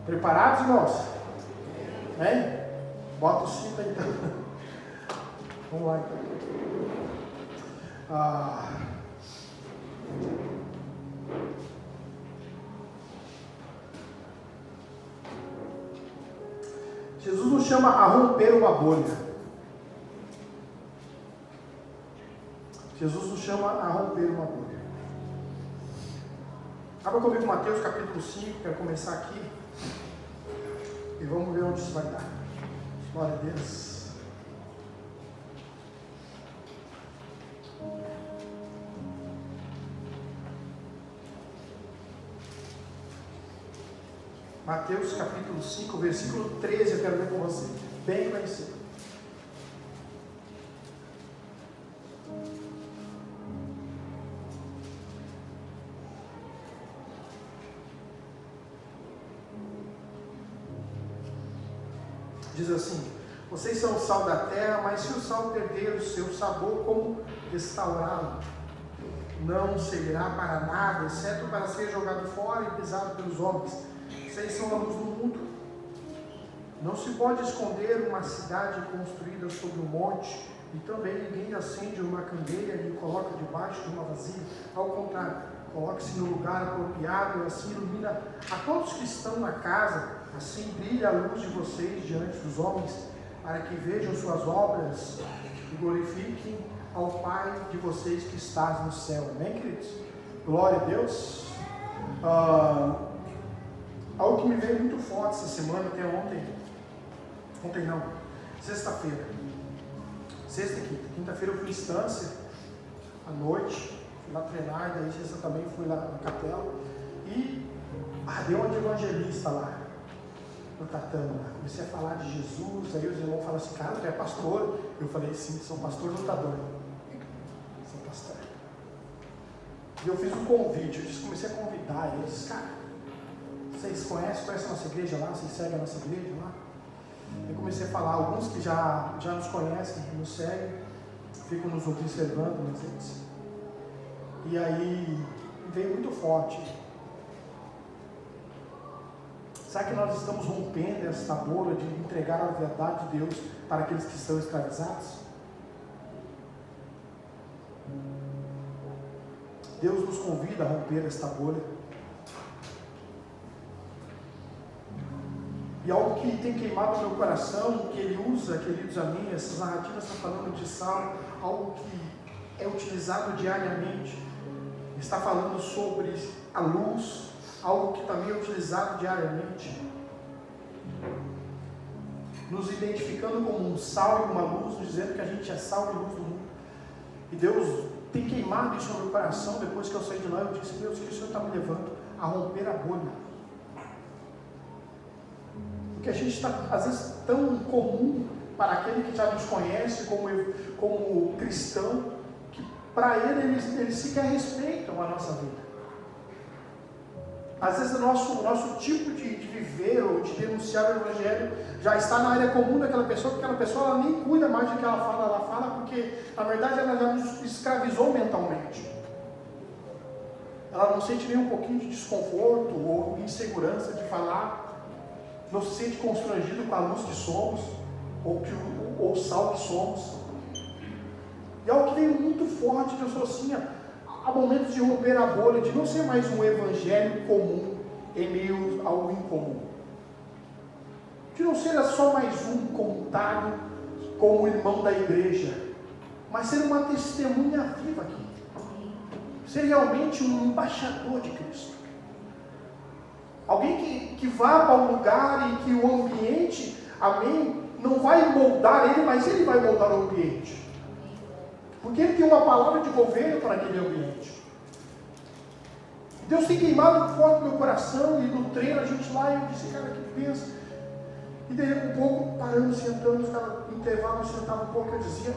Preparados, irmãos? Hein? Bota o cinto aí então. Vamos lá então. Jesus nos chama a romper uma bolha. Jesus nos chama a romper uma bolha. Abra comigo Mateus capítulo 5, quero começar aqui. E vamos ver onde isso vai dar. Glória a Deus. Mateus capítulo 5, versículo 13, eu quero ler com você. Bem conhecido. Diz assim: vocês são o sal da terra, mas se o sal perder o seu sabor, como restaurá-lo? Não servirá para nada, exceto para ser jogado fora e pisado pelos homens. Vocês são a luz do mundo. Não se pode esconder uma cidade construída sobre um monte, e também ninguém acende uma candeia e coloca debaixo de uma vasilha. Ao contrário, coloque-se no lugar apropriado e assim ilumina a todos que estão na casa. Assim brilha a luz de vocês diante dos homens, para que vejam suas obras e glorifiquem ao Pai de vocês que está no céu. Amém, queridos? Glória a Deus. Algo que me veio muito forte essa semana, até sexta-feira. Sexta e quinta. Quinta-feira eu fui em instância, à noite, fui lá treinar, e daí sexta também fui lá na capela, e deu uma de evangelista lá, no tatame. Comecei a falar de Jesus, aí os irmãos falaram assim: cara, tu é pastor? Eu falei: sim, sou pastor lutador. Sou pastor. E eu fiz um convite, comecei a convidar, e eu disse: cara, vocês conhecem a nossa igreja lá? Vocês seguem a nossa igreja lá? Eu comecei a falar, alguns que já nos conhecem, que nos seguem, ficam nos observando nas redes. E aí veio muito forte. Será que nós estamos rompendo essa bolha de entregar a verdade de Deus para aqueles que estão escravizados? Deus nos convida a romper esta bolha. E algo que tem queimado no meu coração, que ele usa, queridos a mim, essas narrativas estão falando de sal, algo que é utilizado diariamente. Está falando sobre a luz, algo que também é utilizado diariamente. Nos identificando como um sal e uma luz, nos dizendo que a gente é sal e luz do mundo. E Deus tem queimado isso no meu coração. Depois que eu saí de lá, eu disse: Deus, que o Senhor está me levando a romper a bolha. Porque a gente está, às vezes, tão comum para aquele que já nos conhece como cristão, que para eles sequer respeitam a nossa vida. Às vezes o nosso tipo de viver ou de denunciar o Evangelho já está na área comum daquela pessoa, porque aquela pessoa ela nem cuida mais do que ela fala porque na verdade ela já nos escravizou mentalmente. Ela não sente nem um pouquinho de desconforto ou insegurança de falar, não se sente constrangido com a luz que somos, ou o sal que somos. E é algo que veio muito forte, que eu sou assim, há momentos de romper a bolha, de não ser mais um evangelho comum em meio ao incomum. De não ser só mais um contado como irmão da igreja, mas ser uma testemunha viva aqui. Ser realmente um embaixador de Cristo. Alguém que vá para um lugar e que o ambiente, amém, não vai moldar ele, mas ele vai moldar o ambiente. Porque ele tem uma palavra de governo para aquele ambiente. Deus tem queimado forte no meu coração, e no treino a gente lá, eu disse: cara, que pensa. E daí um pouco, parando, sentando, ficava no intervalo, eu sentava um pouco, eu dizia: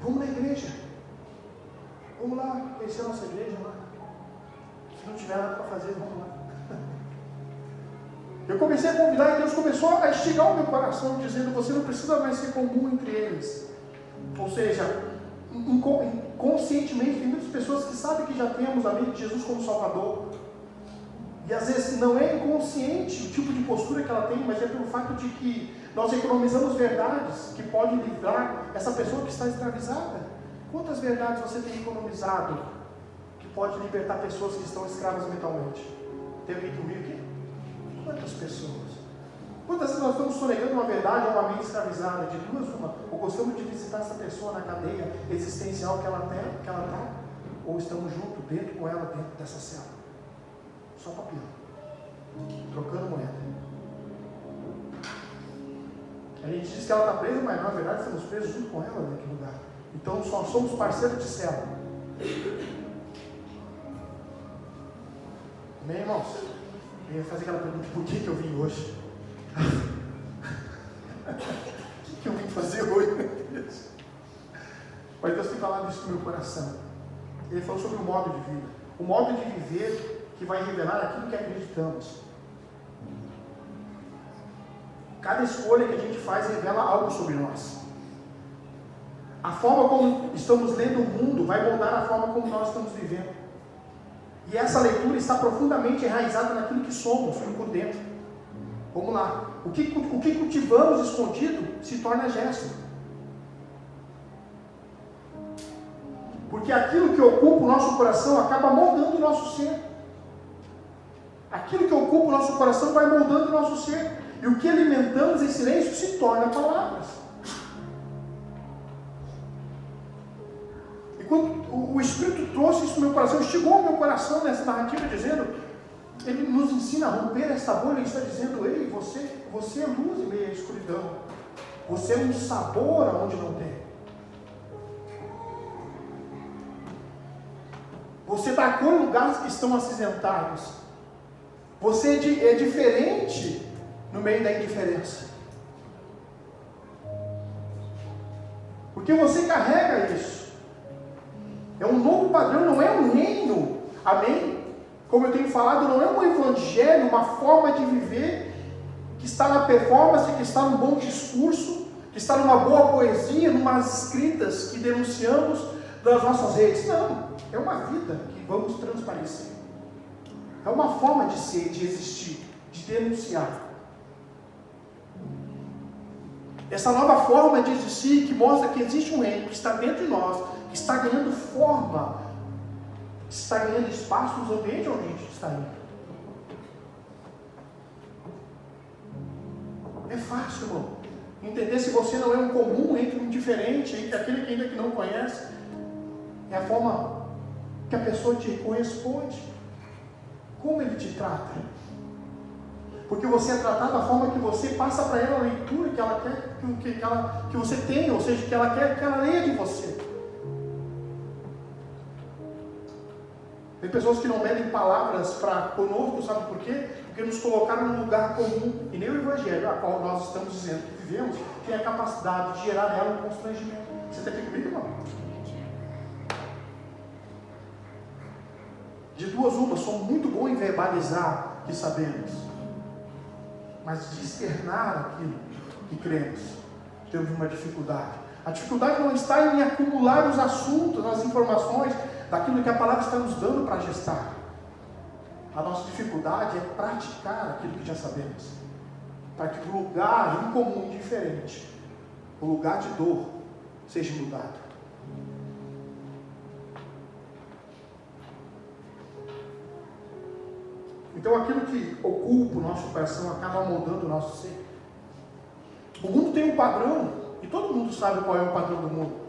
vamos na igreja. Vamos lá, conhecer a nossa igreja lá. Se não tiver nada para fazer, vamos lá. Eu comecei a convidar, e Deus começou a instigar o meu coração, dizendo: você não precisa mais ser comum entre eles. Ou seja, inconscientemente, tem muitas pessoas que sabem que já temos a mente de Jesus como Salvador, E às vezes não é inconsciente o tipo de postura que ela tem, mas é pelo fato de que nós economizamos verdades que podem livrar essa pessoa que está escravizada. Quantas verdades você tem economizado que pode libertar pessoas que estão escravas mentalmente? Tem alguém comigo aqui? Quantas pessoas? Quantas vezes nós estamos sonegando uma verdade a uma mente escravizada? De duas, uma, ou gostamos de visitar essa pessoa na cadeia existencial que ela está, ou estamos juntos, dentro com ela, dentro dessa cela. Só papel, trocando moeda. A gente diz que ela está presa, mas na verdade estamos presos junto com ela naquele lugar. Então só somos parceiros de cela. Amém, irmãos? Eu ia fazer aquela pergunta: por que eu vim hoje? O que eu vim fazer hoje, meu Deus? Mas Deus tem falado isso no meu coração. Ele falou sobre o modo de vida. O modo de viver que vai revelar aquilo que acreditamos. Cada escolha que a gente faz revela algo sobre nós. A forma como estamos lendo o mundo vai moldar a forma como nós estamos vivendo. E essa leitura está profundamente enraizada naquilo que somos por dentro. Vamos lá. O que cultivamos escondido se torna gesto. Porque aquilo que ocupa o nosso coração acaba moldando o nosso ser. Aquilo que ocupa o nosso coração vai moldando o nosso ser. E o que alimentamos em silêncio se torna palavras. E quando o Espírito trouxe isso no meu coração, instigou o meu coração nessa narrativa, dizendo, ele nos ensina a romper essa bolha. Ele está dizendo: ei, você é luz em meio à escuridão. Você é um sabor onde não tem. Você dá cor em lugares que estão acinzentados. Você é diferente no meio da indiferença. Porque você carrega isso. É um novo padrão, não é um reino. Amém? Como eu tenho falado, não é um evangelho, uma forma de viver que está na performance, que está num bom discurso, que está numa boa poesia, numas escritas que denunciamos das nossas redes. Não, é uma vida que vamos transparecer. É uma forma de ser, de existir, de denunciar. Essa nova forma de existir que mostra que existe um reino que está dentro de nós, que está ganhando forma, que está ganhando espaço nos ambientes onde a gente está indo. É fácil, irmão, entender se você não é um comum entre um diferente, entre aquele que ainda que não conhece. É a forma que a pessoa te corresponde. Como ele te trata? Porque você é tratado da forma que você passa para ela a leitura que ela quer que você tenha, ou seja, que ela quer que ela leia de você. Tem pessoas que não medem palavras para conosco, sabe por quê? Porque nos colocaram num lugar comum, e nem o Evangelho, a qual nós estamos dizendo que vivemos, tem a capacidade de gerar nela um constrangimento. Você está aqui comigo, irmão? De duas uma, somos muito bons em verbalizar o que sabemos, mas de externar aquilo que cremos, temos uma dificuldade. A dificuldade não está em acumular os assuntos, as informações, daquilo que a palavra está nos dando para gestar. A nossa dificuldade é praticar aquilo que já sabemos, para que o lugar incomum, indiferente, o lugar de dor, seja mudado. Então aquilo que ocupa o nosso coração acaba moldando o nosso ser. O mundo tem um padrão, e todo mundo sabe qual é o padrão do mundo.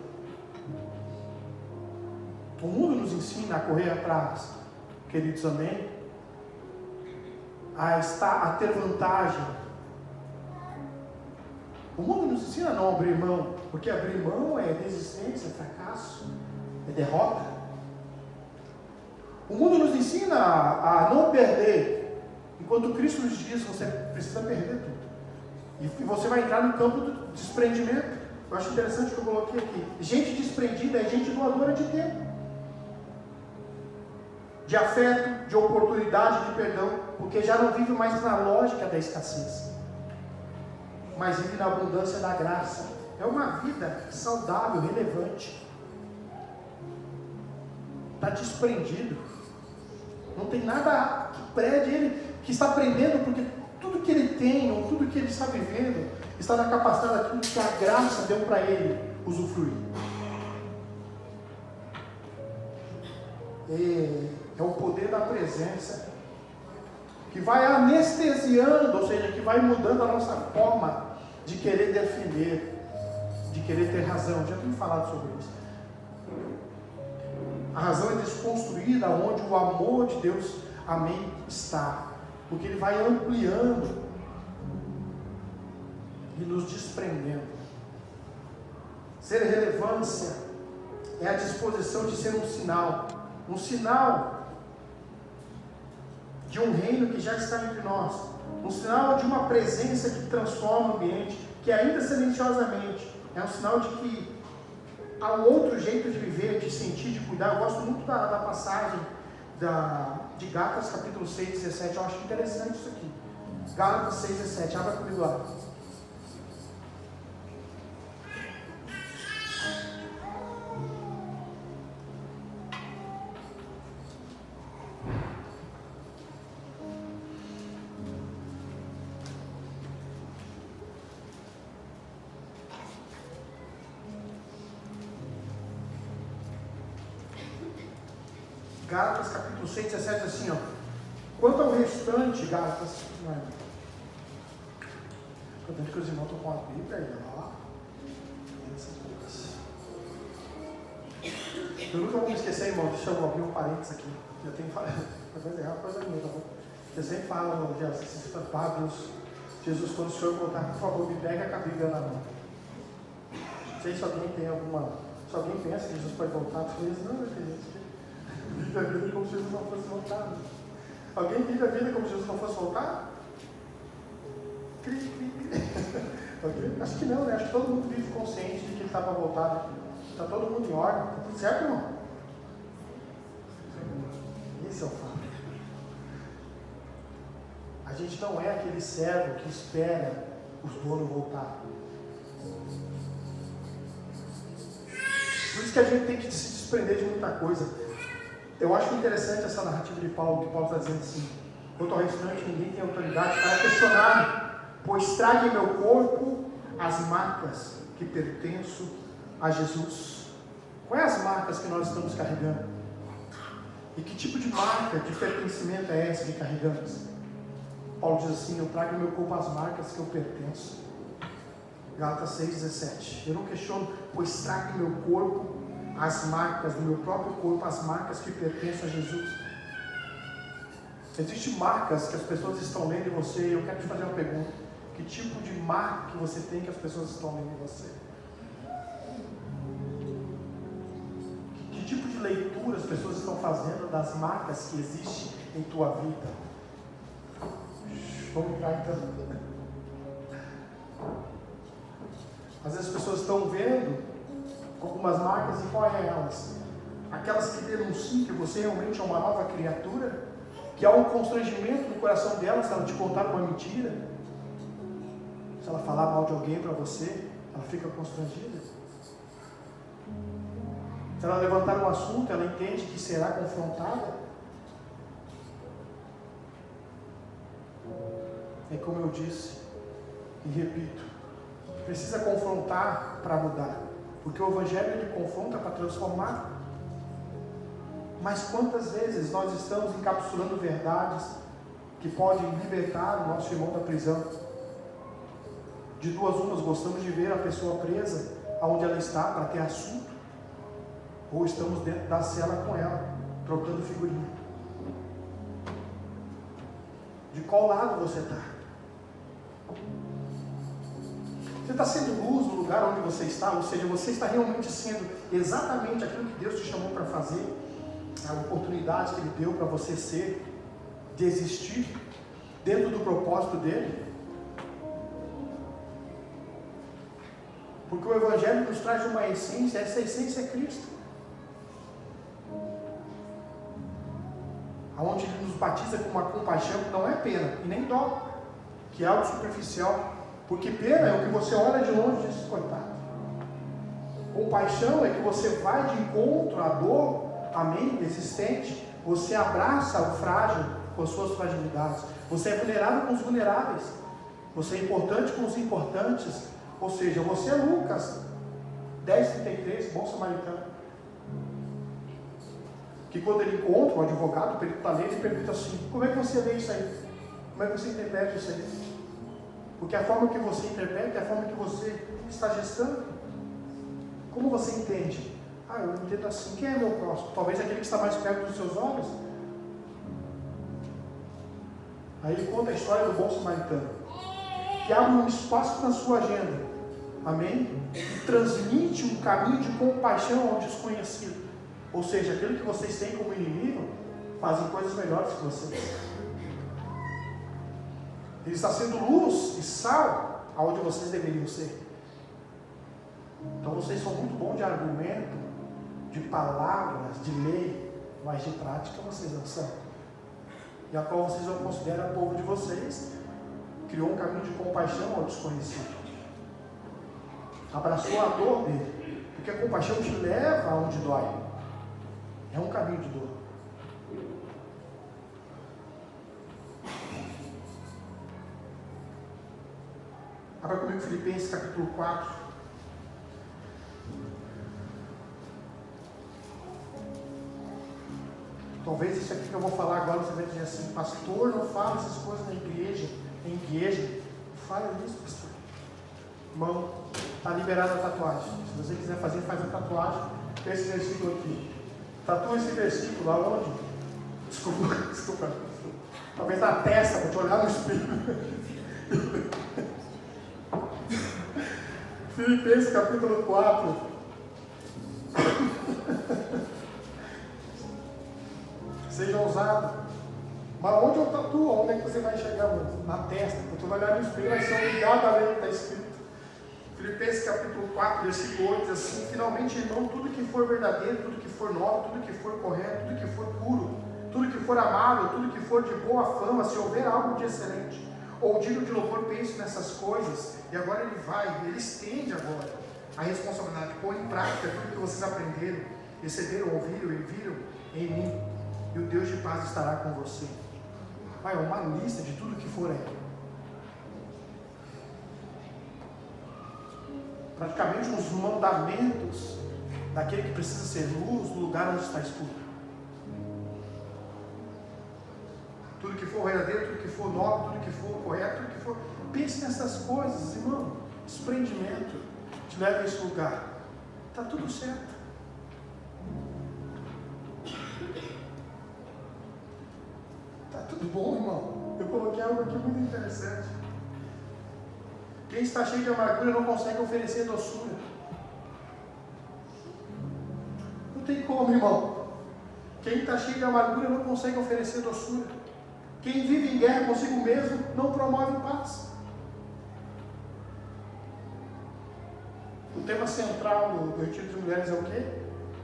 O mundo nos ensina a correr atrás, queridos, amém? A ter vantagem. O mundo nos ensina a não abrir mão, porque abrir mão é resistência, é fracasso, é derrota. O mundo nos ensina a não perder, enquanto Cristo nos diz: você precisa perder tudo. E você vai entrar no campo do desprendimento. Eu acho interessante o que eu coloquei aqui. Gente desprendida é gente doadora de tempo, de afeto, de oportunidade, de perdão, porque já não vive mais na lógica da escassez, mas vive na abundância da graça. É uma vida saudável, relevante. Está desprendido. Não tem nada que prende ele, que está aprendendo, porque tudo que ele tem, ou tudo que ele está vivendo, está na capacidade daquilo que a graça deu para ele usufruir. É o poder da presença que vai anestesiando, ou seja, que vai mudando a nossa forma de querer defender, de querer ter razão. Já tenho falado sobre isso. A razão é desconstruída onde o amor de Deus, amém, está. Porque ele vai ampliando e nos desprendendo. Ser relevância é a disposição de ser um sinal de um reino que já está entre nós, um sinal de uma presença que transforma o ambiente, que ainda silenciosamente é um sinal de que há um outro jeito de viver, de sentir, de cuidar. Eu gosto muito da passagem de Gálatas capítulo 6, 17, eu acho interessante isso aqui. Gálatas 6, 17, abra comigo lá. Gálatas capítulo 6, 17, assim, ó. Quanto ao restante, Gálatas, portanto que os irmãos estão com a Bíblia aí, ó. Eu nunca vou me esquecer, irmão, deixa eu abrir um parênteses aqui. Eu tenho que falar, é uma coisa minha, tá bom? Eu sempre falo, esses padres, Jesus, quando o Senhor voltar, por favor, me pega com a Bíblia na mão. Não sei se alguém tem alguma, se alguém pensa que Jesus pode voltar, tu diz, não, meu querido. Vive a vida como se Jesus não fosse voltar. Alguém vive a vida como se Jesus não fosse voltar? Acho que não, né? Acho que todo mundo vive consciente de que ele está para voltar. Né? Está todo mundo em ordem. Está tudo certo, irmão? Esse é o fato. A gente não é aquele servo que espera o dono voltar. Por isso que a gente tem que se desprender de muita coisa. Eu acho interessante essa narrativa de Paulo, que Paulo está dizendo assim: quanto ao restante, ninguém tem autoridade para questionar-me, pois traga em meu corpo as marcas que pertenço a Jesus. Quais as marcas que nós estamos carregando? E que tipo de marca de pertencimento é essa que carregamos? Paulo diz assim: eu trago em meu corpo as marcas que eu pertenço. Gálatas 6,17. Eu não questiono, pois trago em meu corpo as marcas do meu próprio corpo, as marcas que pertencem a Jesus. Existem marcas que as pessoas estão lendo em você, e eu quero te fazer uma pergunta: que tipo de marca que você tem que as pessoas estão lendo em você? Que tipo de leitura as pessoas estão fazendo das marcas que existem em tua vida? Vamos entrar então. Às vezes as pessoas estão vendo algumas marcas, e qual é elas? Aquelas que denunciam que você realmente é uma nova criatura, que há um constrangimento no coração dela se ela te contar uma mentira, se ela falar mal de alguém para você, ela fica constrangida. Se ela levantar um assunto, ela entende que será confrontada. É como eu disse e repito, precisa confrontar para mudar. Porque o Evangelho ele confronta para transformar. Mas quantas vezes nós estamos encapsulando verdades que podem libertar o nosso irmão da prisão? De duas umas, gostamos de ver a pessoa presa aonde ela está para ter assunto, ou estamos dentro da cela com ela, trocando figurinha. De qual lado você está? Você está sendo luz no lugar onde você está, ou seja, você está realmente sendo exatamente aquilo que Deus te chamou para fazer, a oportunidade que Ele deu para você ser, de existir dentro do propósito dEle. Porque o Evangelho nos traz uma essência, essa essência é Cristo. Onde Ele nos batiza com uma compaixão que não é pena e nem dó, que é algo superficial. Porque pena é o que você olha de longe e diz, coitado. Compaixão é que você vai de encontro à dor, amém, existente, Você abraça o frágil com as suas fragilidades. Você é vulnerável com os vulneráveis. Você é importante com os importantes. Ou seja, você é Lucas 10:33, bom samaritano. Que quando ele encontra o advogado, o perito da lei, ele pergunta assim: como é que você lê isso aí? Como é que você interpreta isso aí? Porque a forma que você interpreta é a forma que você está gestando. Como você entende? Ah, eu entendo assim. Quem é meu próximo? Talvez aquele que está mais perto dos seus olhos. Aí ele conta a história do bom samaritano, que abre um espaço na sua agenda, amém? E transmite um caminho de compaixão ao desconhecido. Ou seja, aquele que vocês têm como inimigo fazem coisas melhores que vocês. Ele está sendo luz e sal aonde vocês deveriam ser. Então vocês são muito bons de argumento, de palavras, de lei, mas de prática vocês não são. E a qual vocês não consideram povo de vocês, criou um caminho de compaixão ao desconhecido. Abraçou a dor dele, porque a compaixão te leva aonde dói. É um caminho de dor. Abra comigo Filipenses capítulo 4. Talvez isso aqui que eu vou falar agora você vai dizer assim: pastor, não fala essas coisas na igreja. Em igreja, não fala isso, pastor. Irmão, está liberada a tatuagem. Se você quiser fazer, faz a tatuagem desse versículo aqui. Tatua esse versículo lá onde? Desculpa. Talvez na testa, para te olhar no espelho. Filipenses capítulo 4. Seja ousado. Mas onde eu tatuo? Onde é que você vai chegar, mano? Na testa. Para tu olhar no espelho, vai ser obrigado a ler o que está escrito. Filipenses capítulo 4, versículo 8 diz assim: finalmente, irmão, tudo que for verdadeiro, tudo que for nobre, tudo que for correto, tudo que for puro, tudo que for amável, tudo que for de boa fama, se houver algo de excelente ou digno de louvor, pense nessas coisas. E agora ele estende agora a responsabilidade, põe em prática tudo que vocês aprenderam, receberam, ouviram e viram em mim, e o Deus de paz estará com você. Vai, uma lista de tudo que for aí. Praticamente os mandamentos daquele que precisa ser luz no lugar onde está escuro. Tudo que for verdadeiro, tudo que for nobre, tudo que for correto, tudo que for... Pense nessas coisas, irmão. Desprendimento te leva a esse lugar. Está tudo certo. Está tudo bom, irmão. Eu coloquei algo aqui muito interessante. Quem está cheio de amargura não consegue oferecer doçura. Não tem como, irmão. Quem está cheio de amargura não consegue oferecer doçura. Quem vive em guerra consigo mesmo não promove paz. O tema central do retiro de mulheres é o quê?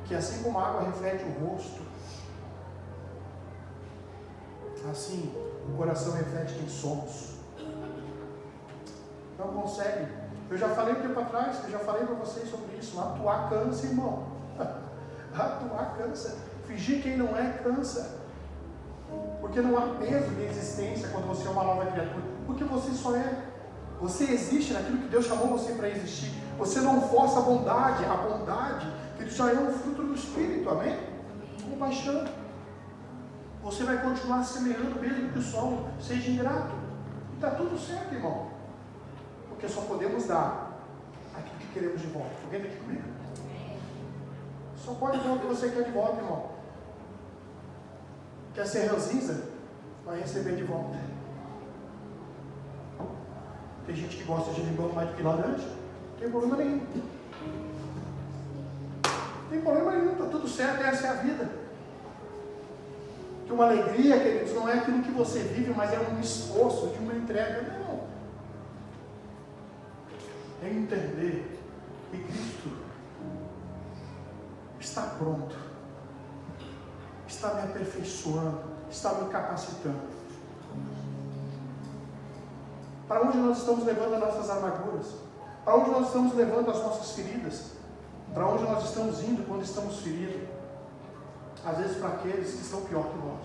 Que assim como a água reflete o rosto, assim o coração reflete quem somos. Não consegue. Eu já falei um tempo atrás, eu já falei para vocês sobre isso. Atuar cansa, irmão. Atuar cansa. Fingir quem não é cansa. Porque não há peso de existência quando você é uma nova criatura. Porque você só é. Você existe naquilo que Deus chamou você para existir. Você não força a bondade. A bondade que já é um fruto do Espírito. Amém? Compaixão. Você vai continuar semeando mesmo que o sol seja ingrato. E está tudo certo, irmão. Porque só podemos dar aquilo que queremos de volta. Alguém está aqui comigo? Só pode dar o que você quer de volta, irmão. Quer ser ranzinza? Vai receber de volta. Tem gente que gosta de limão mais do que laranja. Não tem problema nenhum. Não tem problema nenhum, está tudo certo, essa é a vida. Que uma alegria, queridos, não é aquilo que você vive, mas é um esforço de uma entrega. Não. É entender que Cristo está pronto, está me aperfeiçoando, está me capacitando. Para onde nós estamos levando as nossas amarguras? Para onde nós estamos levando as nossas feridas? Para onde nós estamos indo quando estamos feridos? às vezes para aqueles que estão pior que nós.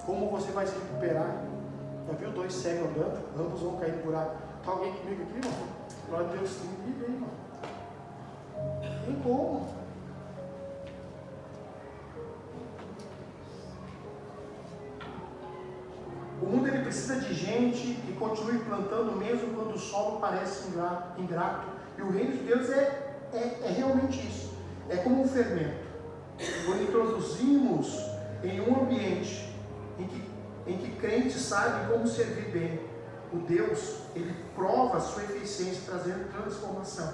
Como você vai se recuperar? Já viu 2 cegos andando? Ambos vão cair no buraco. Está alguém comigo aqui, irmão? Glória a Deus, sim, livre aí, irmão. Tem como? O mundo ele precisa de gente que continue plantando mesmo quando o solo parece ingrato. E o reino de Deus é realmente isso. É como um fermento. Quando introduzimos em um ambiente em que crentes sabem como servir bem, o Deus, ele prova a sua eficiência, trazendo transformação.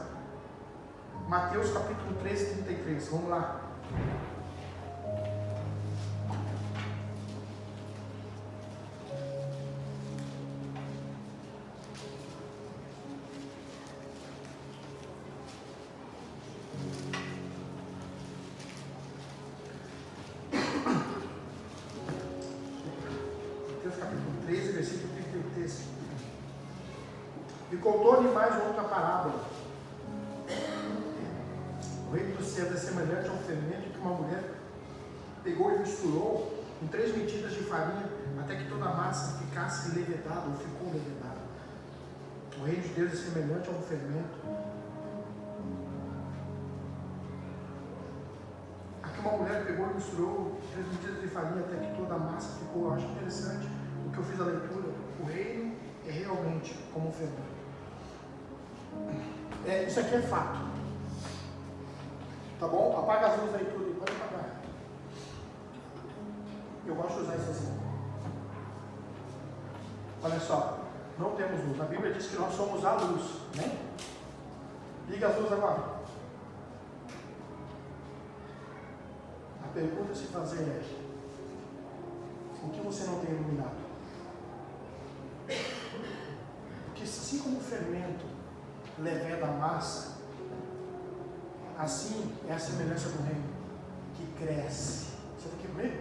Mateus capítulo 13, 33. Vamos lá. Capítulo 13, versículo 33. E contou-lhe mais outra parábola. O reino dos céus é semelhante a um fermento que uma mulher pegou e misturou com 3 medidas de farinha, até que toda a massa ficasse levedada, ou ficou levedada. O reino de Deus é semelhante a um fermento. Aqui uma mulher pegou e misturou 3 medidas de farinha, até que toda a massa ficou. Eu acho interessante o que eu fiz a leitura. O reino é realmente como um fermento. Isso aqui é fato. Tá bom? Apaga as luzes aí tudo. Pode apagar. Eu gosto de usar isso assim. Olha só. Não temos luz. A Bíblia diz que nós somos a luz. Né? Liga as luzes agora. A pergunta a se fazer é: o que você não tem iluminado? Porque assim como o fermento leveda a massa, assim é a semelhança do reino, que cresce. Você está aqui comigo?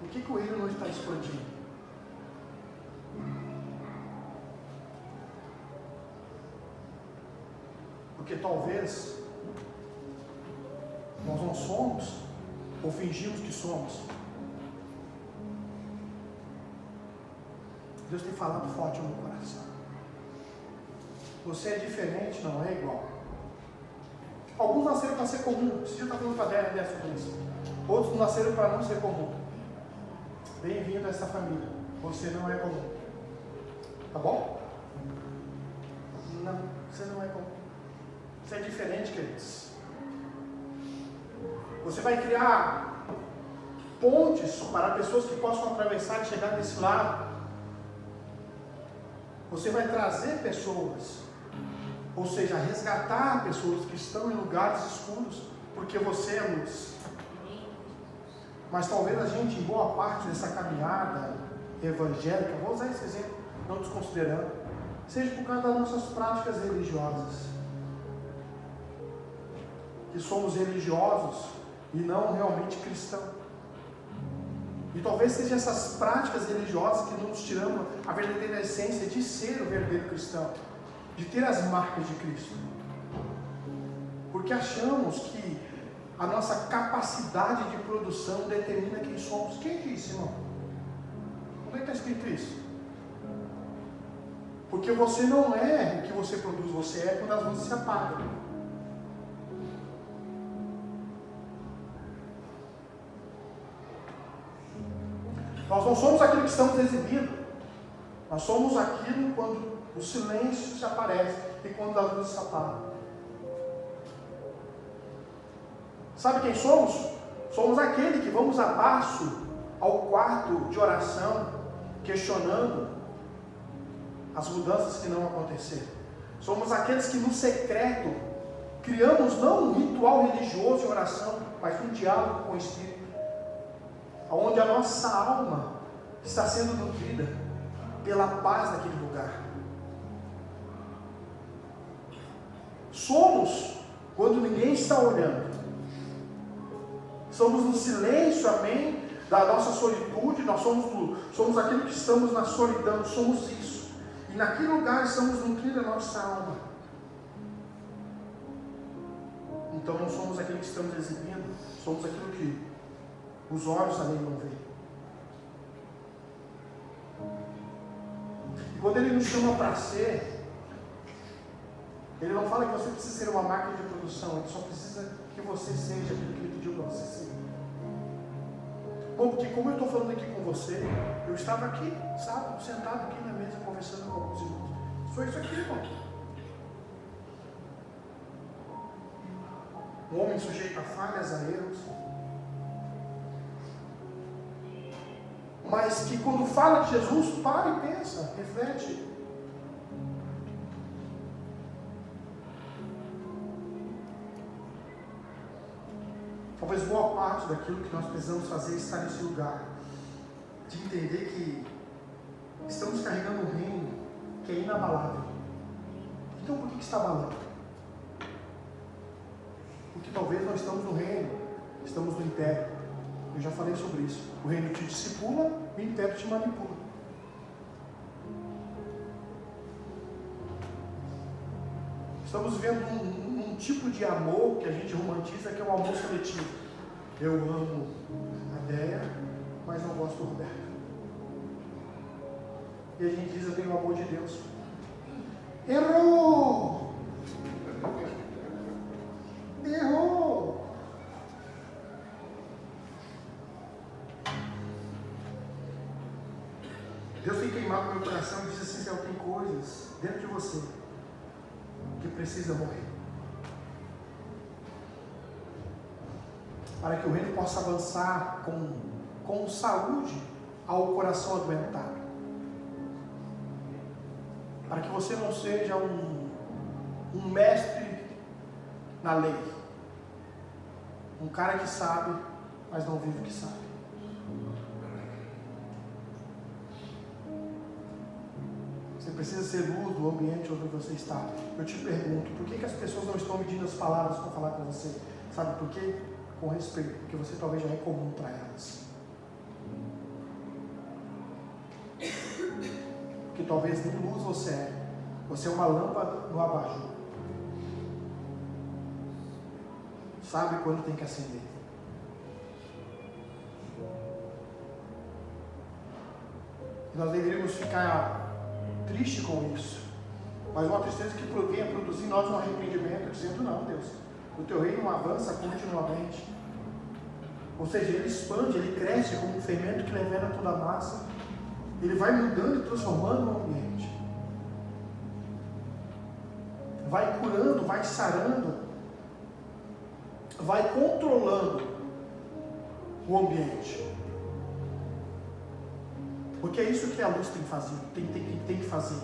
Por que o reino não está expandindo? Porque talvez nós não somos, ou fingimos que somos. Deus tem falado forte no meu coração. Você é diferente, não é igual. Alguns nasceram para ser comum. Esse dia eu estava falando para a Déia sobre isso. Outros nasceram para não ser comum. Bem-vindo a essa família. Você não é comum. Tá bom? Não, você não é comum. Você é diferente, queridos. Você vai criar pontes para pessoas que possam atravessar e chegar desse lado. Você vai trazer pessoas, ou seja, resgatar pessoas que estão em lugares escuros, porque você é luz. Mas talvez a gente, em boa parte dessa caminhada evangélica, vou usar esse exemplo, não desconsiderando, seja por causa das nossas práticas religiosas. Que somos religiosos e não realmente cristãos. E talvez sejam essas práticas religiosas que nos tiram a verdadeira essência de ser o verdadeiro cristão, de ter as marcas de Cristo. Porque achamos que a nossa capacidade de produção determina quem somos. Quem disse, irmão? Onde é que está escrito isso? Porque você não é o que você produz, você é quando as luzes se apagam. Nós não somos aquilo que estamos exibindo. Nós somos aquilo quando o silêncio se aparece e quando a luz se apaga. Sabe quem somos? Somos aquele que vamos abaixo ao quarto de oração, questionando as mudanças que não aconteceram. Somos aqueles que no secreto criamos não um ritual religioso de oração, mas um diálogo com o Espírito, onde a nossa alma está sendo nutrida pela paz daquele lugar. Somos quando ninguém está olhando. Somos no silêncio, amém, da nossa solitude. Nós somos aquilo que estamos na solidão, somos isso. E naquele lugar estamos nutrindo a nossa alma. Então não somos aquilo que estamos exibindo, Somos aquilo que os olhos além não veem. E quando Ele nos chama para ser, Ele não fala que você precisa ser uma máquina de produção, Ele só precisa que você seja aquilo que Ele pediu para você ser. Bom, porque como eu estou falando aqui com você, eu estava aqui, sábado, sentado aqui na mesa, conversando com alguns irmãos. Foi isso aqui, irmão. Um homem sujeito a falhas, a erros. Mas que quando fala de Jesus, para e pensa, reflete. Talvez boa parte daquilo que nós precisamos fazer está nesse lugar. De entender que estamos carregando um reino que é inabalável. Então por que está abalando? Porque talvez nós estamos no reino, estamos no império. Eu já falei sobre isso. O reino te discipula, o império te manipula. Estamos vendo um tipo de amor que a gente romantiza, que é o amor seletivo. Eu amo a Déia, mas não gosto do Roberto. E a gente diz, eu tenho o amor de Deus. Errou! Errou! Deus tem queimado meu coração e diz assim, Senhor, tem coisas dentro de você que precisa morrer. Para que o reino possa avançar com saúde ao coração adoentado. Para que você não seja um mestre na lei. Um cara que sabe, mas não vive o que sabe. Você precisa ser luz do ambiente onde você está. Eu te pergunto, por que as pessoas não estão medindo as palavras para falar com você? Sabe por quê? Com respeito, porque você talvez já é comum para elas. Porque talvez nem luz você é. Você é uma lâmpada no abajur. Sabe quando tem que acender. E nós deveríamos ficar tristes com isso. Mas uma tristeza que venha produzir em nós um arrependimento, dizendo, não, Deus, o teu reino avança continuamente. Ou seja, ele expande, ele cresce como um fermento que levena toda a massa. Ele vai mudando e transformando o ambiente. Vai curando, vai sarando, vai controlando o ambiente. Porque é isso que a luz tem que fazer, tem que fazer.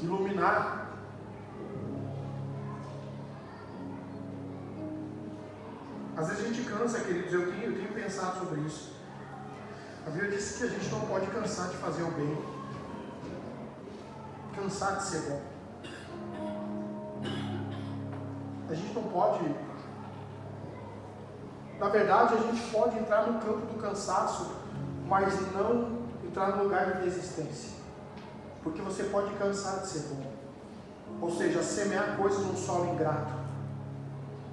Iluminar. Às vezes a gente cansa, queridos, eu tenho pensado sobre isso. A Bíblia diz que a gente não pode cansar de fazer o bem. Cansar de ser bom. A gente não pode... Na verdade, a gente pode entrar no campo do cansaço, mas não entrar no lugar de desistência. Porque você pode cansar de ser bom. Ou seja, semear coisas num solo ingrato.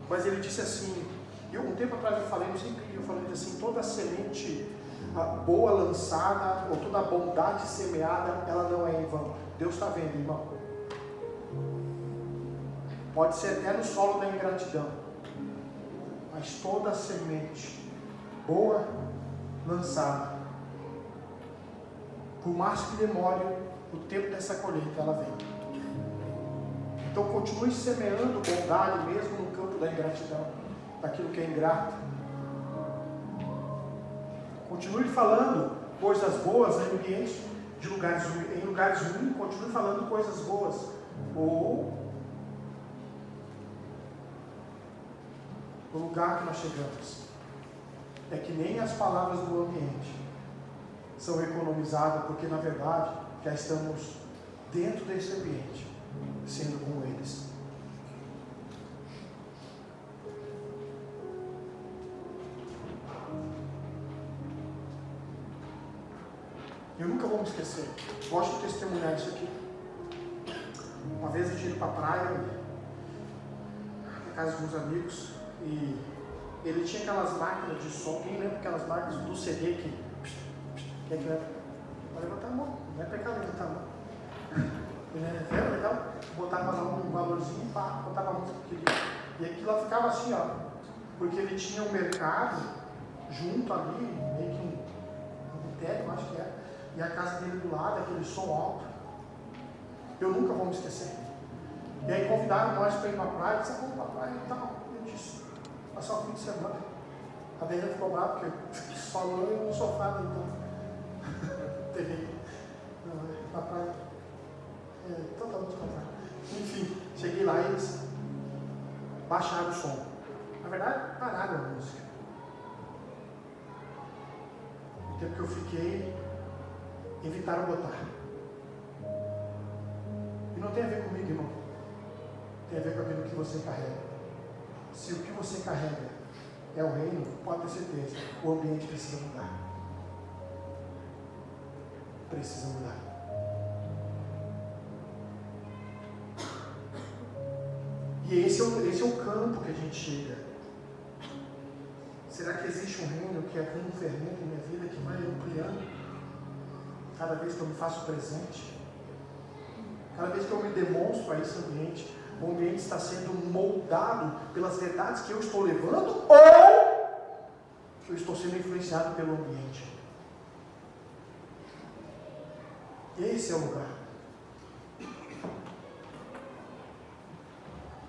Mas ele disse assim, um tempo atrás eu falei, não sei porque eu falei assim, toda semente boa lançada, ou toda bondade semeada, ela não é em vão. Deus está vendo, irmão. Pode ser até no solo da ingratidão. Mas toda semente boa lançada, por mais que demore o tempo dessa colheita, ela vem. Então continue semeando bondade mesmo no campo da ingratidão, daquilo que é ingrato. Continue falando coisas boas em ambientes de lugares ruins, continue falando coisas boas. Ou o lugar que nós chegamos é que nem as palavras do ambiente são economizadas, porque na verdade já estamos dentro desse ambiente, sendo como eles. Eu nunca vou me esquecer. Gosto de testemunhar isso aqui. Uma vez eu tinha ido para a praia, na casa de uns amigos, e ele tinha aquelas máquinas de som. Quem lembra aquelas máquinas do CD que é que vai levantar a mão, não é pecado levantar a mão. Lembra legal? Botava lá um valorzinho e pá, botava a música que queria. E aquilo lá ficava assim, ó, porque ele tinha um mercado junto ali, meio que um boteco, acho que era, e a casa dele do lado, aquele som alto. Eu nunca vou me esquecer. E aí convidaram nós para ir para a praia, disse, vamos para a praia e tal. Eu disse, passar o fim de semana. A Daniela ficou brava, porque só eu no sofá, então. TV. Na praia. Totalmente contrário. Enfim, cheguei lá e eles baixaram o som. Na verdade, pararam a música. O tempo que eu fiquei, evitaram botar. E não tem a ver comigo, irmão. Tem a ver com aquilo que você carrega. Se o que você carrega é o reino, pode ter certeza, o ambiente precisa mudar. Precisa mudar. E esse é o campo que a gente chega. Será que existe um reino que é como um fermento em minha vida que vai ampliando cada vez que eu me faço presente? Cada vez que eu me demonstro a esse ambiente, o ambiente está sendo moldado pelas verdades que eu estou levando ou eu estou sendo influenciado pelo ambiente? Esse é o lugar.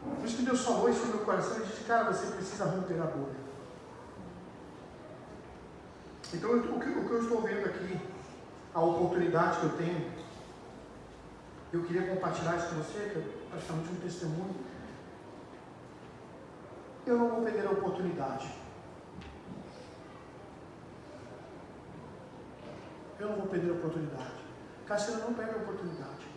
Por isso que Deus falou isso no meu coração e disse, cara, você precisa romper a bolha. Então, o que eu estou vendo aqui, a oportunidade que eu tenho, eu queria compartilhar isso com você, que é praticamente um testemunho. Eu não vou perder a oportunidade. Eu não vou perder a oportunidade. Cassiano não perde a oportunidade.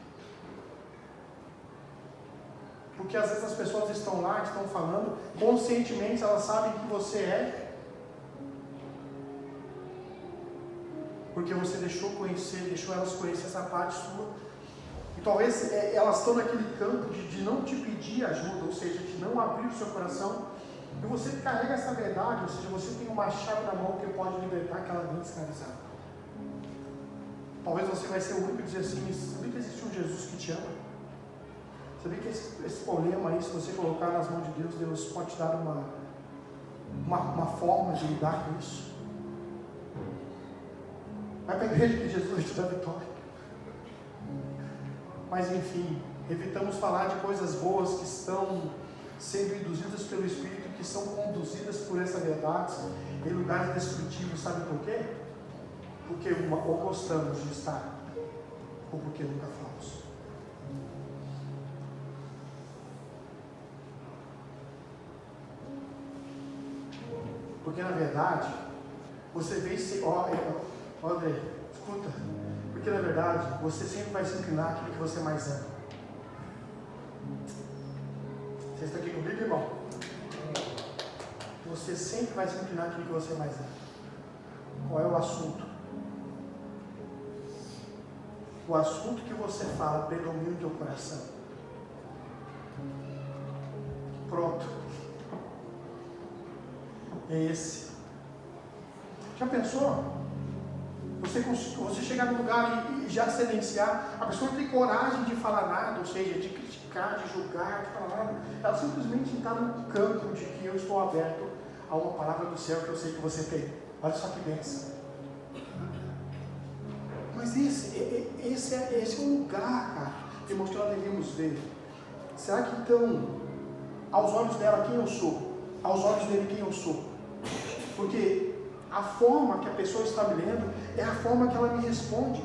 Porque às vezes as pessoas estão lá, estão falando, conscientemente elas sabem que você é. Porque você deixou elas conhecer essa parte sua. E talvez elas estão naquele campo de não te pedir ajuda, ou seja, de não abrir o seu coração. E você carrega essa verdade, ou seja, você tem uma chave na mão que pode libertar aquela mente escravizada. Talvez você vai ser o único a dizer assim, sabia que existe um Jesus que te ama? Sabia que esse problema aí, se você colocar nas mãos de Deus, Deus pode te dar uma forma de lidar com isso? Vai para a igreja que Jesus vai te dar vitória. Mas enfim, evitamos falar de coisas boas que estão sendo induzidas pelo Espírito, que são conduzidas por essa verdade em lugares destrutivos, sabe por quê? Porque ou gostamos de estar, ou porque nunca fomos. Porque na verdade, você vê se. André, escuta. Porque na verdade, você sempre vai se inclinar àquilo que você mais ama. Você está aqui comigo, irmão? Você sempre vai se inclinar àquilo que você mais ama. Qual é o assunto? O assunto que você fala predomina o teu coração. Pronto. É esse. Já pensou? Você chegar no lugar e já silenciar, a pessoa não tem coragem de falar nada, ou seja, de criticar, de julgar, de falar nada. Ela simplesmente está no campo de que eu estou aberto a uma palavra do céu que eu sei que você tem. Olha só que bênção. Mas esse é o lugar, cara, irmãos, que nós devemos ver. Será que então, aos olhos dela, quem eu sou? Aos olhos dele, quem eu sou? Porque a forma que a pessoa está me lendo é a forma que ela me responde.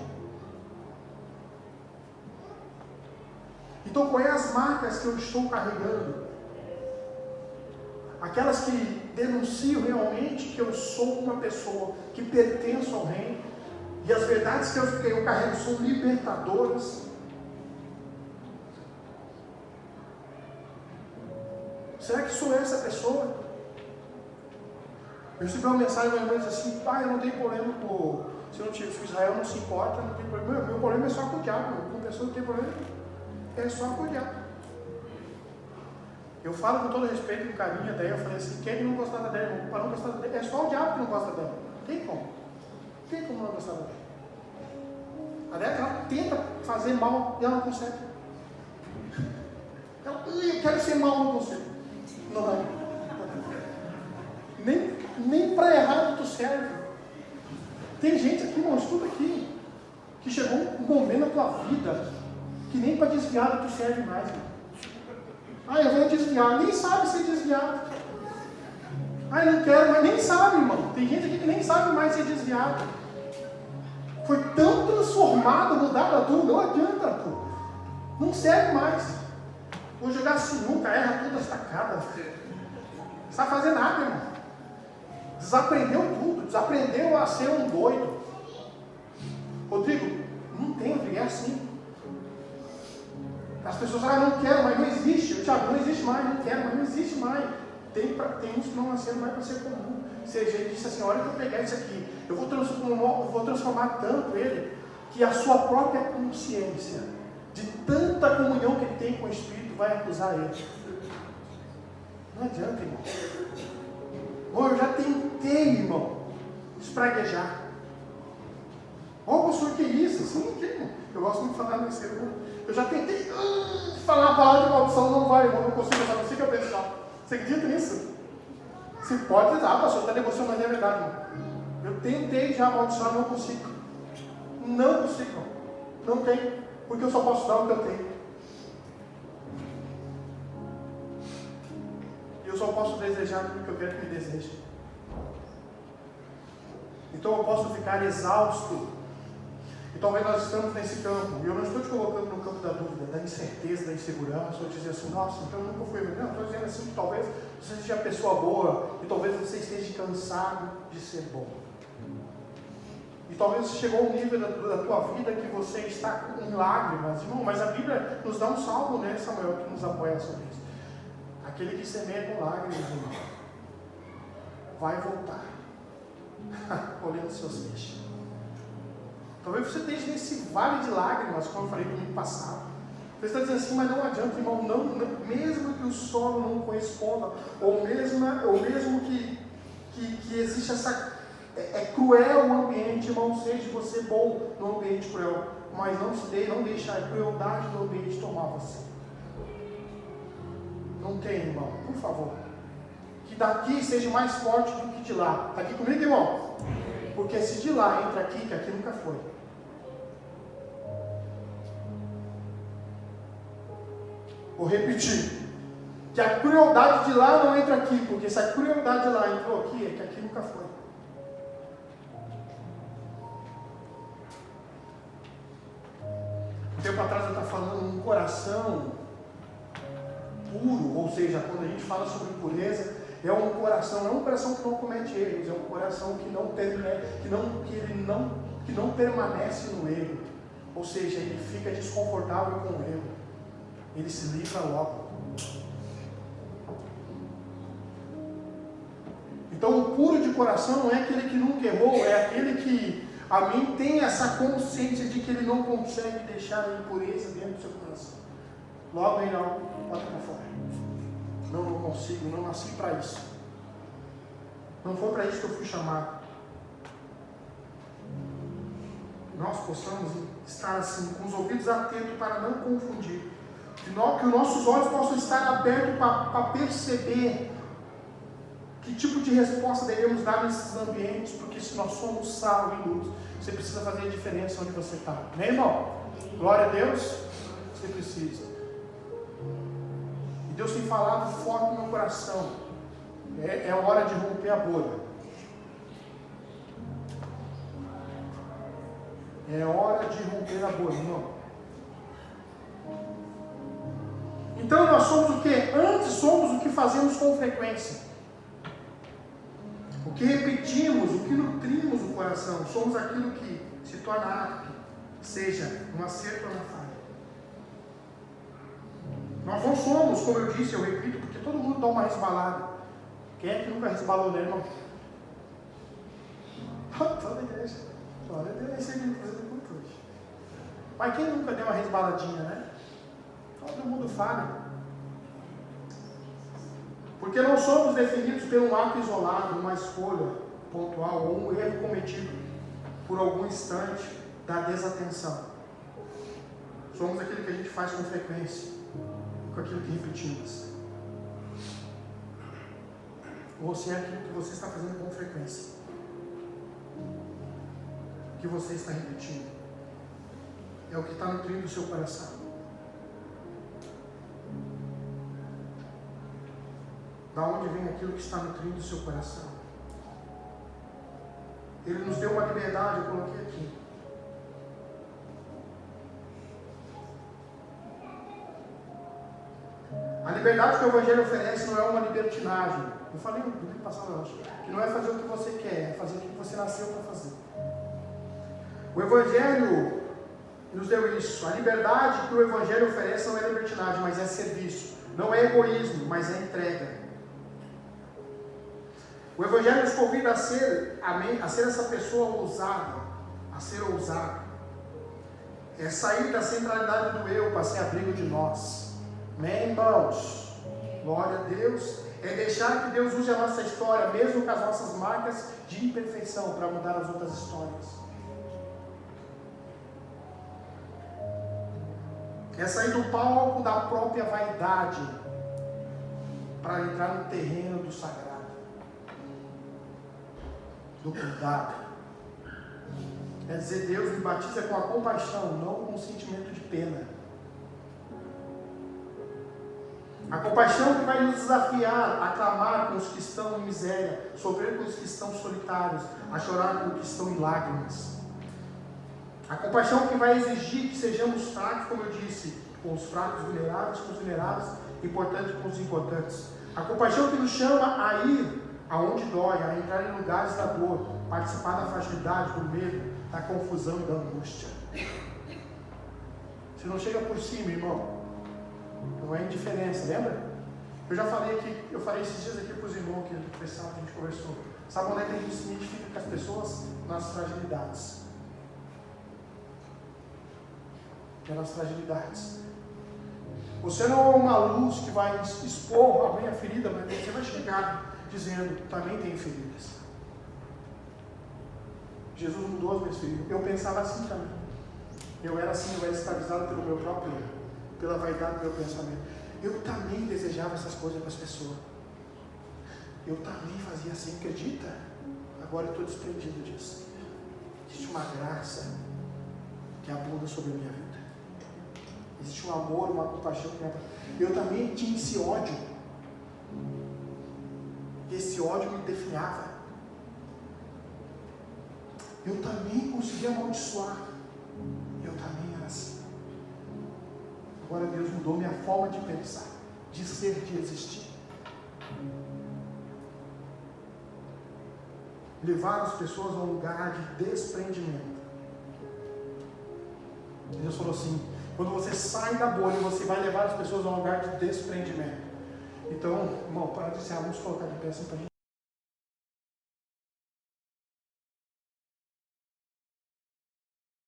Então, quais as marcas que eu estou carregando? Aquelas que denunciam realmente que eu sou uma pessoa que pertenço ao reino, e as verdades que eu carrego são libertadoras. Será que sou essa pessoa? Eu recebi uma mensagem da minha mãe assim, pai, eu não tenho problema se Israel não se importa, não tem problema. Meu problema é só com o diabo, com pessoa que tem problema, é só com o diabo. Eu falo com todo respeito e com carinho, daí eu falei assim, quem não gostar da Déia, irmão, para não gostar da Déia, é só o diabo que não gosta dela. Tem como? Tem como não gostar da Déia? A Déia, ela tenta fazer mal e ela não consegue. Ela, eu quero ser mal, não consigo. Não vai. Nem para errado tu serve. Tem gente aqui, irmão, escuta aqui, que chegou um momento na tua vida que nem para desviar tu serve mais, irmão. Ah, eu vou desviar, nem sabe ser desviado. Ah, eu não quero, mas nem sabe, irmão. Tem gente aqui que nem sabe mais ser desviado. Foi tão transformado, mudado a tudo, não adianta, pô. Não serve mais. Vou jogar sinuca, erra todas as tacadas. Não sabe fazer nada, irmão. Desaprendeu tudo, desaprendeu a ser um doido. Rodrigo, não tem, Rodrigo, é assim. As pessoas falam, não quero, mas não existe. Thiago, não existe mais, não quero, mas não existe mais. Tem uns que não nasceram mais para ser comum. Ou seja, ele disse assim, olha que eu pegar isso aqui, eu vou transformar tanto ele, que a sua própria consciência, de tanta comunhão que ele tem com o Espírito, vai acusar ele. Não adianta, irmão. Bom, eu já tentei, irmão, espraguejar. Pastor, que isso? Sim, que, irmão? Eu gosto muito de falar nesse irmão. Eu já tentei falar a palavra de maldição, não vai, irmão, não consigo, eu não consigo pensar. Você acredita nisso? Você pode dizer, pastor, está negociando, mas é verdade, irmão. Eu tentei já amaldiçoar, não consigo. Não consigo, irmão. Não tem, porque eu só posso dar o que eu tenho. E eu só posso desejar aquilo que eu quero que me deseje. Então eu posso ficar exausto. E talvez nós estamos nesse campo, e eu não estou te colocando no campo da dúvida, da incerteza, da insegurança, ou dizer assim, nossa, então eu nunca fui. Não, estou dizendo assim que talvez você seja uma pessoa boa, e talvez você esteja cansado de ser bom. E talvez você chegou a um nível da tua vida que você está em lágrimas, irmão, mas a Bíblia nos dá um salmo, né, Samuel, que nos apoia sobre isso. Aquele que semeia com lágrimas, irmão, vai voltar, olhando seus peixes. Talvez você esteja nesse vale de lágrimas, como eu falei domingo passado. Você está dizendo assim, mas não adianta, irmão, não, mesmo que o solo não corresponda, ou mesmo que exista essa... É cruel o ambiente, irmão, seja você bom no ambiente cruel, mas não deixe a crueldade do ambiente tomar você. Não tem, irmão, por favor. Que daqui seja mais forte do que de lá. Está aqui comigo, irmão? Porque se de lá entra aqui, que aqui nunca foi. Vou repetir. Que a crueldade de lá não entra aqui, porque se a crueldade de lá entrou aqui, é que aqui nunca foi. Um tempo atrás eu estava falando um coração puro, ou seja, quando a gente fala sobre pureza, é um coração, não é um coração que não comete erros, é um coração que não permanece no erro, ou seja, ele fica desconfortável com o erro, ele se livra logo. Então o puro de coração não é aquele que nunca errou, é aquele que a mim tem essa consciência de que ele não consegue deixar a impureza dentro do seu coração. Logo aí não, bota para fora. Não consigo, não nasci para isso. Não foi para isso que eu fui chamado. Nós possamos estar assim, com os ouvidos atentos para não confundir. Que os nossos olhos possam estar abertos para perceber que tipo de resposta devemos dar nesses ambientes, porque se nós somos sal e luz, você precisa fazer a diferença onde você está. Né, irmão? Glória a Deus. Você precisa. E Deus tem falado forte no meu coração. É hora de romper a bolha. É hora de romper a bolha, irmão. Então nós somos o que? Antes somos o que fazemos com frequência. O que repetimos, o que nutrimos o coração. Somos aquilo que se torna apto, seja no acerto ou na falha. Nós não somos, como eu disse, eu repito, porque todo mundo dá uma resbalada. Quem é que nunca resbalou, né, irmão? Toda a igreja. Glória a Deus, esse é o culto hoje. Mas quem nunca deu uma resbaladinha, né? Todo mundo falha. Porque não somos definidos por um ato isolado, uma escolha pontual ou um erro cometido por algum instante da desatenção. Somos aquilo que a gente faz com frequência, com aquilo que repetimos. Você é aquilo que você está fazendo com frequência, que você está repetindo. É o que está nutrindo o seu coração. Da onde vem aquilo que está nutrindo o seu coração? Ele nos deu uma liberdade, eu coloquei aqui. A liberdade que o Evangelho oferece não é uma libertinagem. Eu falei no domingo passado, eu acho, que não é fazer o que você quer, é fazer o que você nasceu para fazer. O Evangelho nos deu isso. A liberdade que o Evangelho oferece não é libertinagem, mas é serviço. Não é egoísmo, mas é entrega. O Evangelho nos convida a ser essa pessoa ousada, a ser ousado. É sair da centralidade do eu para ser abrigo de nós. Amém, irmãos? Glória a Deus. É deixar que Deus use a nossa história, mesmo com as nossas marcas de imperfeição, para mudar as outras histórias. É sair do palco da própria vaidade para entrar no terreno do sagrado, do cuidado. É dizer, Deus me batiza com a compaixão, não com o sentimento de pena. A compaixão que vai nos desafiar a clamar com os que estão em miséria, sofrer com os que estão solitários, a chorar com os que estão em lágrimas. A compaixão que vai exigir que sejamos fracos, como eu disse, com os fracos vulneráveis, com os vulneráveis, importantes com os importantes. A compaixão que nos chama a ir aonde dói, a entrar em lugares da dor, participar da fragilidade, do medo, da confusão e da angústia. Você não chega por cima, irmão. Não é indiferença, lembra? Eu já falei aqui, eu falei esses dias aqui para os irmãos que do pessoal que a gente conversou. Sabe onde é que a gente se identifica com as pessoas? Nas fragilidades. Nas fragilidades. Você não é uma luz que vai expor a minha ferida, mas você vai chegar dizendo, também tenho feridas. Jesus mudou as minhas feridas. Eu pensava assim também. Eu era assim, eu era escravizado pelo meu próprio eu, pela vaidade do meu pensamento. Eu também desejava essas coisas para as pessoas. Eu também fazia assim, acredita? Agora eu estou desprendido disso. Existe uma graça que abunda sobre a minha vida. Existe um amor, uma compaixão que me abunda. Eu também tinha esse ódio. Esse ódio me definhava. Eu também conseguia amaldiçoar. Eu também era assim. Agora Deus mudou minha forma de pensar, de ser, de existir. Levar as pessoas a um lugar de desprendimento. Deus falou assim, quando você sai da bolha, você vai levar as pessoas a um lugar de desprendimento. Então, irmão, para de ser, vamos colocar de pé assim para a gente.